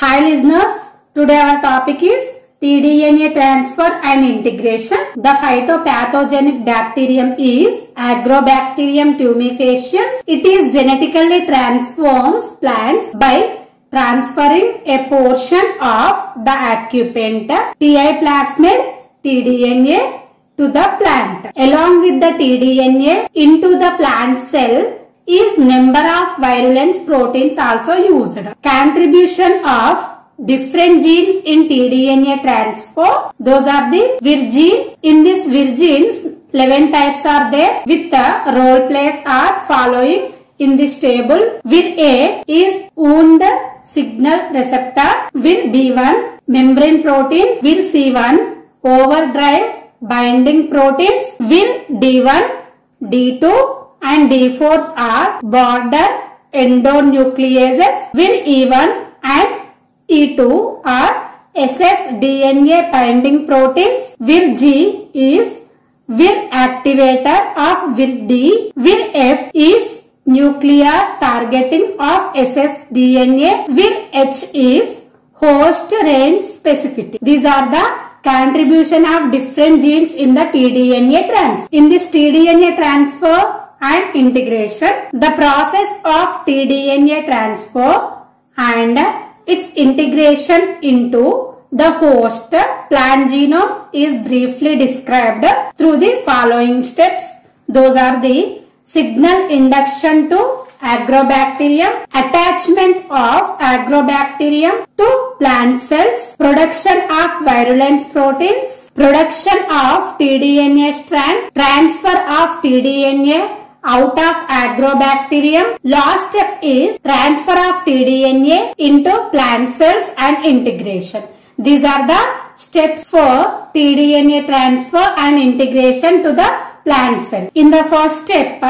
Hi listeners, today our topic is tDNA transfer and integration. The phytopathogenic bacterium is Agrobacterium tumefaciens. It is genetically transforms plants by transferring a portion of the occupant TI plasmid tDNA to the plant. Along with the tDNA into the plant cell is number of virulence proteins also used. Contribution of different genes in tDNA transfer. Those are the Vir gene. In this Vir genes, 11 types are there with the role plays are following in this table. Vir A is wound signal receptor. Vir B1 membrane proteins. Vir C1 overdrive binding proteins. Vir D1, D2 and D4s are border endonucleases. Vir E1 and E2 are ssDNA binding proteins. Vir G is Vir activator of Vir D. Vir F is nuclear targeting of ssDNA. Vir H is host range specificity. These are the contribution of different genes in the tDNA transfer. In this tDNA transfer and integration, the process of tDNA transfer and its integration into the host plant genome is briefly described through the following steps. Those are the signal induction to Agrobacterium, attachment of Agrobacterium to plant cells, production of virulence proteins, production of tDNA strand, transfer of tDNA out of Agrobacterium. Last step is transfer of tDNA into plant cells and integration. These are the steps for tDNA transfer and integration to the plant cell. In the first step,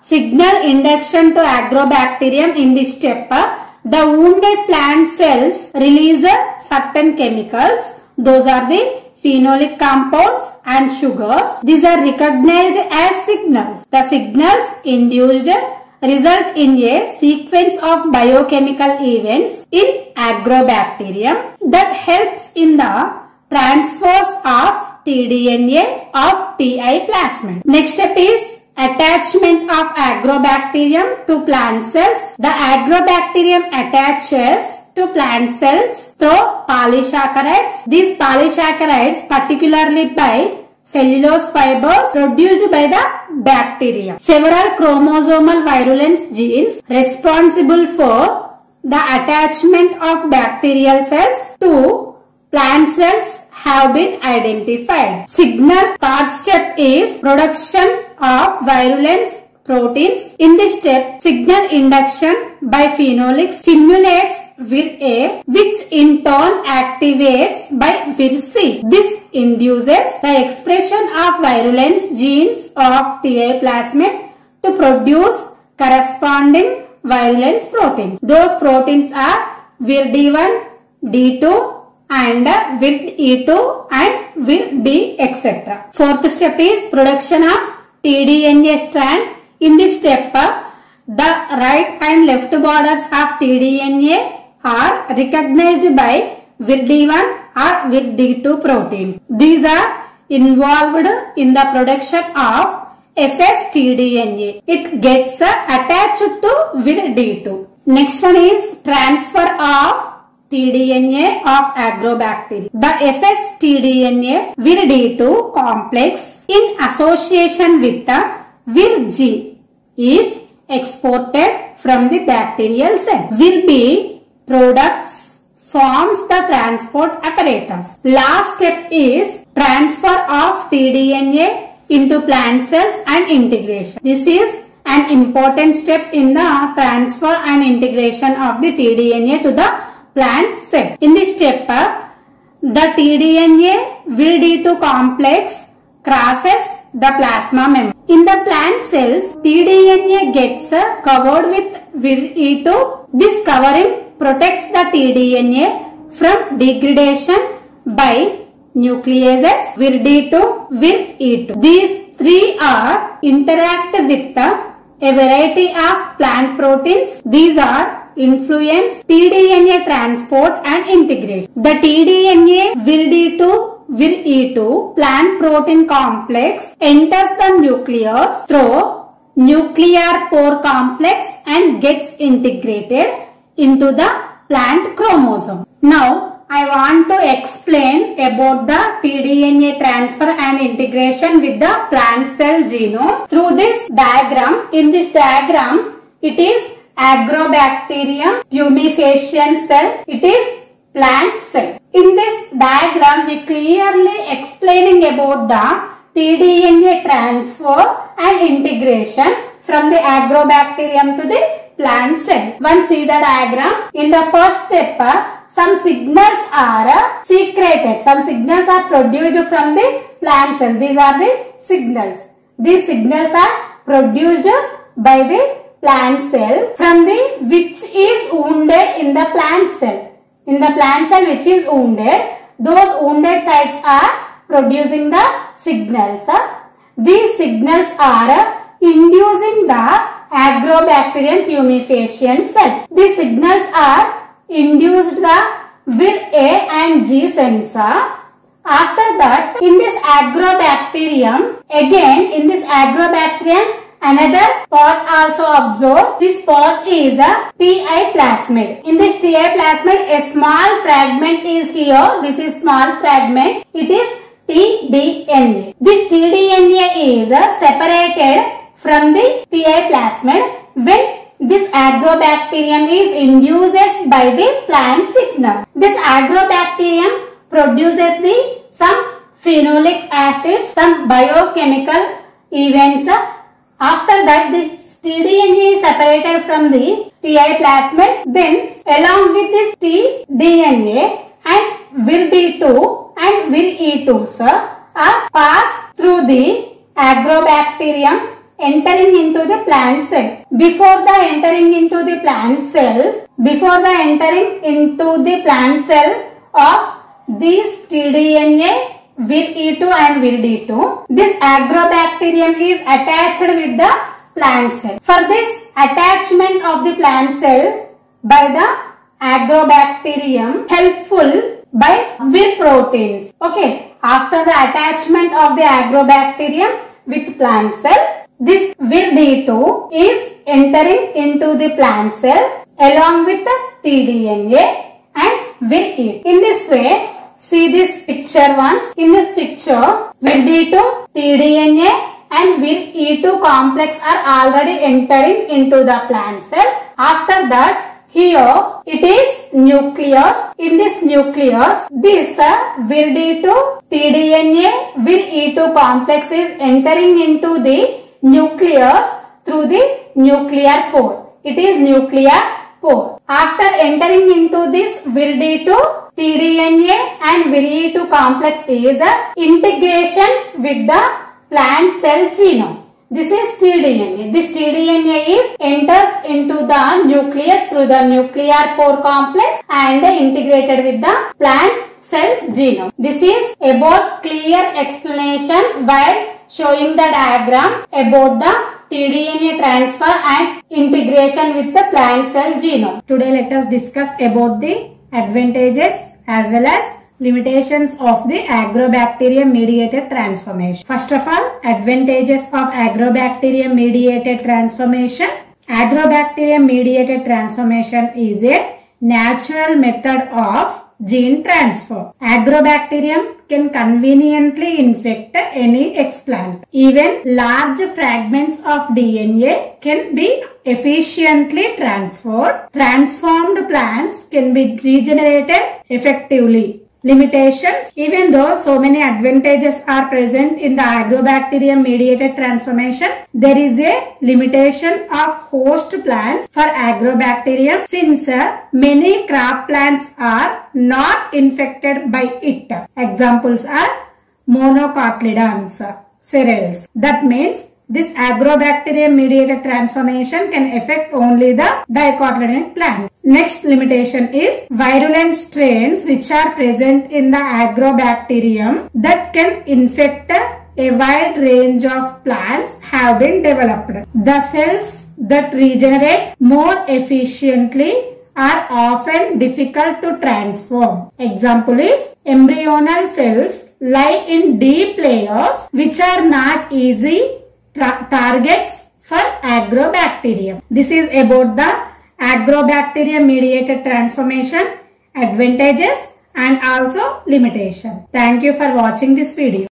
signal induction to Agrobacterium. In this step, the wounded plant cells release certain chemicals. Those are the phenolic compounds and sugars. These are recognized as signals. The signals induced result in a sequence of biochemical events in Agrobacterium that helps in the transfers of tDNA of TI plasmid. Next step is attachment of Agrobacterium to plant cells. The Agrobacterium attaches to plant cells through polysaccharides. These polysaccharides, particularly by cellulose fibers produced by the bacteria. Several chromosomal virulence genes responsible for the attachment of bacterial cells to plant cells have been identified. Signal third step is production of virulence proteins. In this step, signal induction by phenolics stimulates Vir A, which in turn activates by Vir C. This induces the expression of virulence genes of TI plasmid to produce corresponding virulence proteins. Those proteins are Vir D1, D2 and Vir E2 and Vir B, etc. Fourth step is production of tDNA strand. In this step, the right and left borders of tDNA are recognized by Vir D1 or Vir D2 proteins. These are involved in the production of ssTDNA. It gets attached to Vir D2. Next one is transfer of tDNA of Agrobacterium. The ssTDNA Vir D2 complex in association with the Vir G is exported from the bacterial cell. Vir B products forms the transport apparatus. Last step is transfer of tDNA into plant cells and integration. This is an important step in the transfer and integration of the tDNA to the plant cell. In this step, the tDNA Vir D2 complex crosses the plasma membrane. In the plant cells, tDNA gets covered with Vir E2. This covering protects the tDNA from degradation by nucleases Vir D2, Vir E2. These three are interact with a variety of plant proteins. These are influence tDNA transport and integration. The tDNA VIRD2 VIR-E2 plant protein complex enters the nucleus through nuclear pore complex and gets integrated into the plant chromosome. Now I want to explain about the tDNA transfer and integration with the plant cell genome through this diagram. In this diagram, it is Agrobacterium tumefaciens cell. It is plant cell. In this diagram, we clearly explaining about the tDNA transfer and integration from the Agrobacterium to the plant cell. Once see the diagram. In the first step, some signals are secreted. Some signals are produced from the plant cell. These are the signals. These signals are produced by the plant cell from the which is wounded in the plant cell. In the plant cell which is wounded, those wounded sites are producing the signals. These signals are inducing the Agrobacterium tumefaciens cell. These signals are induced the VIR-A and G sensor. After that, in this Agrobacterium, again in this Agrobacterium, another part also observed. This part is a TI plasmid. In this TI plasmid, a small fragment is here. This is small fragment. It is tDNA. This tDNA is separated from the TI plasmid when this Agrobacterium is induced by the plant signal. This Agrobacterium produces some phenolic acid, some biochemical events. After that, this tDNA is separated from the TI plasmid. Then, along with this tDNA and VIR-D2 and VIR-E2 are passed through the Agrobacterium, entering into the plant cell. Before the entering into the plant cell of this tDNA, VIR-E2 and VIR-D2, this Agrobacterium is attached with the plant cell. For this attachment of the plant cell by the Agrobacterium, helpful by VIR proteins. Okay, after the attachment of the Agrobacterium with plant cell, this VIR-D2 is entering into the plant cell along with the tDNA and VIR-E2. In this way, see this picture once. In this picture, VIR-D2, tDNA and VIR-E2 complex are already entering into the plant cell. After that, here it is nucleus. In this nucleus, this VIR-D2, tDNA, VIR-E2 complex is entering into the nucleus through the nuclear pore. It is nuclear pore. After entering into this VIR-D2, tDNA and VIR-E2 complex is integration with the plant cell genome. This is tDNA. This tDNA enters into the nucleus through the nuclear pore complex and integrated with the plant cell genome. This is about clear explanation while showing the diagram about the tDNA transfer and integration with the plant cell genome. Today let us discuss about the advantages as well as limitations of the Agrobacterium mediated transformation. First of all, advantages of Agrobacterium mediated transformation. Agrobacterium mediated transformation is a natural method of gene transfer. Agrobacterium can conveniently infect any explant. Even large fragments of DNA can be efficiently transferred. Transformed plants can be regenerated effectively. Limitations. Even though so many advantages are present in the Agrobacterium mediated transformation, there is a limitation of host plants for Agrobacterium since many crop plants are not infected by it. Examples are monocotyledons, cereals. That means this Agrobacterium mediated transformation can affect only the dicotyledonic plant. Next limitation is virulent strains which are present in the Agrobacterium that can infect a wide range of plants have been developed. The cells that regenerate more efficiently are often difficult to transform. Example is embryonal cells lie in deep layers which are not easy targets for agrobacterium. This is about the agrobacterium mediated transformation, advantages and also limitation. Thank you for watching this video.